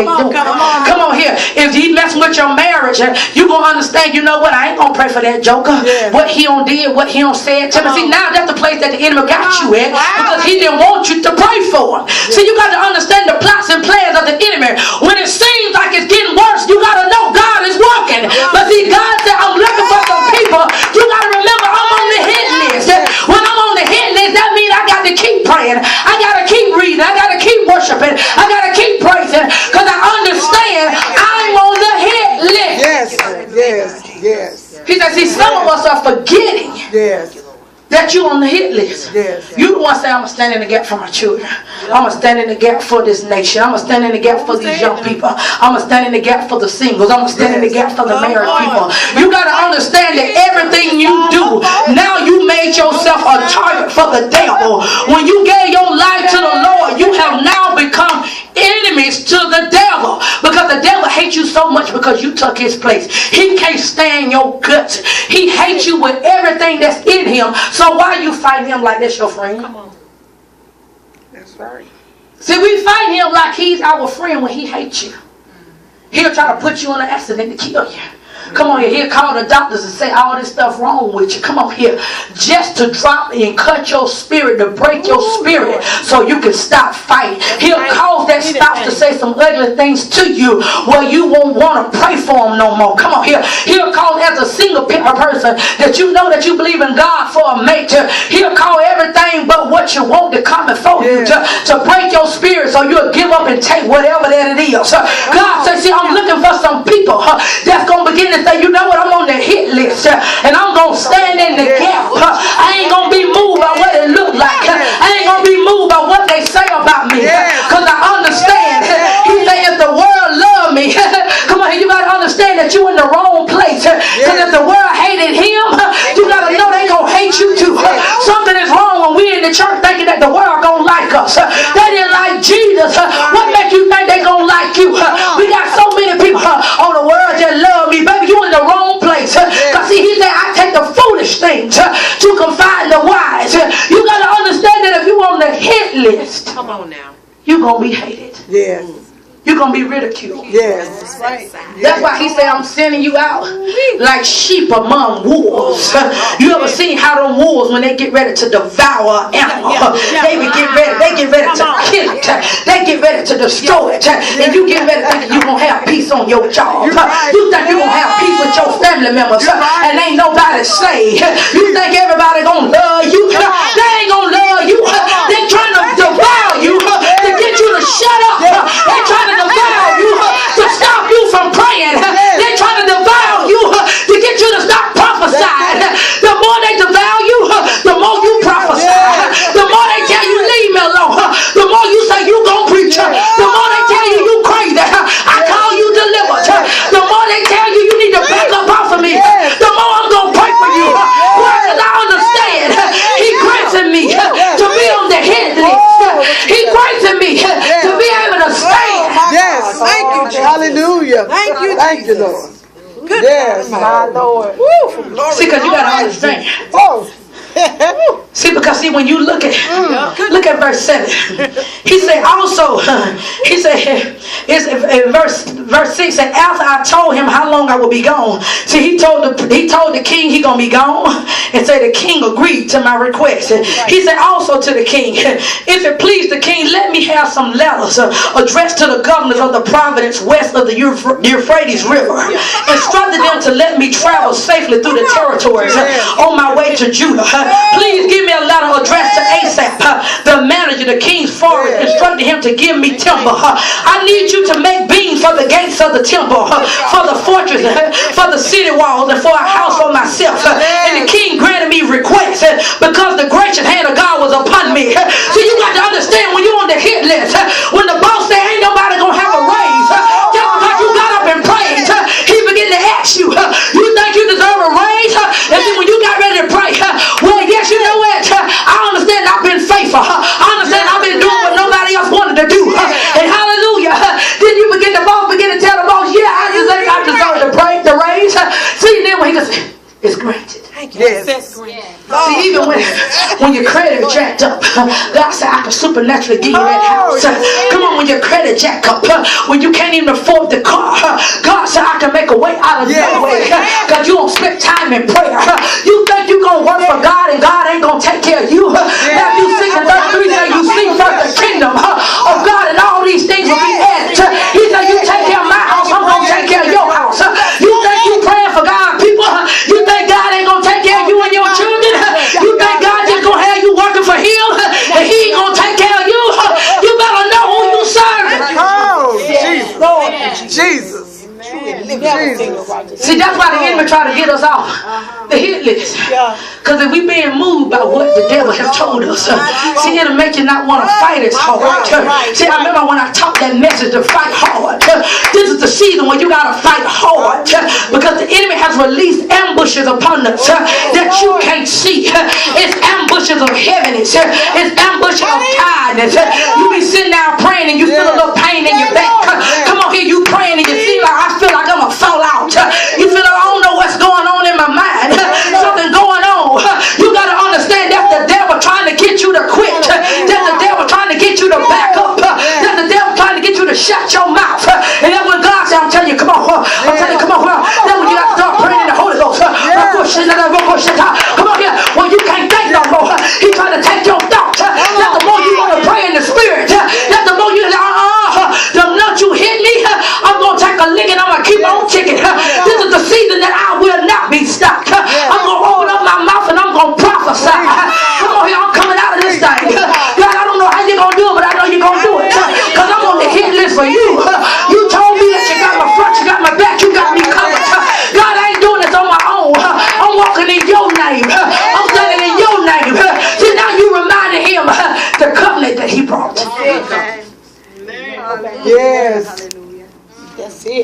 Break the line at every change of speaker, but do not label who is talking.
Come on here. If he messing with your marriage, you gonna understand. You know what? I ain't gonna pray for that joker. What he don't did, what he don't said. See, now that's the place that the enemy got you at, because he didn't want you to pray for him. So you got to understand the plots and plans of the enemy. When it seems like it's getting worse, you got to know God is working. But see, God said, I'm looking for some people. You got to remember, I'm on the hit list. When I'm on the hit list, that means I got to keep praying. I got to keep reading. I got to keep worshiping. I got to keep praising, because I understand I'm on the hit list. Yes. He said, see, some of us are forgetting that you on the hit list. You the one say, I'm going to stand in the gap for my children. I'm going to stand in the gap for this nation. I'm going to stand in the gap for these young people. I'm going to stand in the gap for the singles. I'm going to stand in the gap for the married people. You got to understand that everything you do, now you made yourself a target for the devil. When you gave your life to the Lord, you have now become enemies to the devil, because the devil hates you so much because you took his place. He can't stand your guts. He hates you with everything that's in him. So why you fight him like that's your friend? Come on. That's right. See, we fight him like he's our friend when he hates you. He'll try to put you in an accident to kill you. Come on here. He'll call the doctors and say all this stuff wrong with you. Come on here. Just to drop and cut your spirit, to break your spirit so you can stop fighting. He'll cause that spouse to say some ugly things to you where you won't want to pray for him no more. Come on here. He'll cause, as a single person that you know that you believe in God for a mate, he'll call everything but what you want to come before you to break your spirit so you'll give up and take whatever that it is. God says, see, I'm looking for some people that's going to begin to say, you know what, I'm on the hit list, and I'm going to stand in the gap. I ain't going to be moved by what it look like. I ain't going to be moved by what they say about me, because I understand. He said, if the world love me, come on, you got to understand that you're in the wrong place, because if the world hated him, you got to know they going to hate you too. Something is wrong when we in the church thinking that the world going to like us. They didn't like Jesus. What makes you think they going to like you? We got so many people on the world that love me. Baby, you in the wrong place. Because see, he said, I take the foolish things to confide the wise. You got to understand that if you on the hit list, come on now, you're going to be hated. You're going to be ridiculed. That's right. That's why he said, I'm sending you out like sheep among wolves. You ever seen how the wolves, when they get ready to devour an animal, they get ready to kill it. They get ready to destroy it. And you get ready thinking you're going to have peace on your job. You think you're going to have peace with your family members. And ain't nobody saved. You think everybody going to love you. They ain't going to love you. They trying to devour you to get you to shut up. They trying to devour you to stop you from praying. They trying to devour you to get you to stop prophesying. The more they devour you, the more you prophesy. The more they tell you leave me alone, the more you say you gon' preach. The more they tell you you crazy, I call you delivered. The more they tell you you need to back up off of me, the more I'm gonna pray for you. Because I understand he granted me to be on the hit list. He granted me to be able to stand.
Thank you, hallelujah. Thank you, Lord. Yes, my Lord.
See, because you got to understand. See, because see, when you look at verse 7, he said also, he said, it's in verse 6 said, after I told him how long I would be gone. See, he told the king he gonna be gone, and said the king agreed to my request. And he said also to the king, if it please the king, let me have some letters addressed to the governors of the province west of the Euphrates River, instructed them to let me travel safely through the territories on my way to Judah. Please give me a letter addressed to Asaph, the manager, the king's forest, instructed him to give me timber. I need you to make beams for the gates of the temple, for the fortress, for the city walls, and for a house for myself. And the king granted me requests because the gracious hand of God was upon me. So you got to understand, when you're on the hit list, when the boss say ain't nobody gonna have a raise, just because you got up and prayed, he begin to ask you, you think you deserve a raise? And then when you got ready to pray, well, yes, you know what? I understand I've been faithful. I understand I've been doing what nobody else wanted to do. And hallelujah. Then you begin to tell the boss, yeah, I deserve the raise. See, then when he goes, it's granted.
Yes.
See, even when When your credit jacked up, God said, I can supernaturally give you that house. Come on, when your credit jacked up, when you can't even afford the car, God said, I can make a way out of no way. Because you don't spend time in prayer. You think you're going to work for God and God ain't going to take care of you. Matthew 6:33 says, you seek first the kingdom of God and all these things will be added. He said, you take care of my house, I'm going to take care of your house. You think you praying for God, people? You think God ain't going to take care of you and your children? You think God just going to have you working for him and he ain't going to take care of you? You better know who you serve.
Oh, Jesus.
See, that's why the enemy try to get us off the hit list. Because if we being moved by what the devil has told us, see, it'll make you not want to fight as hard. See, I remember when I taught that message to fight hard. This is the season when you got to fight hard because the enemy has released ambushes upon us that you can't see. It's ambushes of heaviness. It's ambushes of tiredness. You be sitting down praying and you feel a little pain in your back. Come on here, you praying and you feel like, I feel like I'm going to fall out. You feel like I don't know what's going on in my mind. Something going on. You got to understand that's the devil trying to get you to quit. That's the devil trying to get you to back up. That's the devil trying to get you to shut your mouth. And then when God said, I'm telling you, come on. I'm telling you, come on. Then when you got to start praying in the Holy Ghost. Come on here. When you can't think no more. He's trying to take your thoughts. That's the more you want to pray in the spirit. That's the more you the nut you hit me. I'm going to take a lick and I'm going to keep on ticking. This is the season that I will not be stopped. I'm going to open up my mouth and I'm going to prophesy. Come on here, I'm coming out of this thing. God, I don't know how you're going to do it, but I know you're going to do it. Because I'm on the hit list for you. You told me that you got my front, you got my back, you got me covered. God, I ain't doing this on my own. I'm walking in your name. I'm standing in your name. See, now you reminded him the covenant that he brought.
Yes. That's it.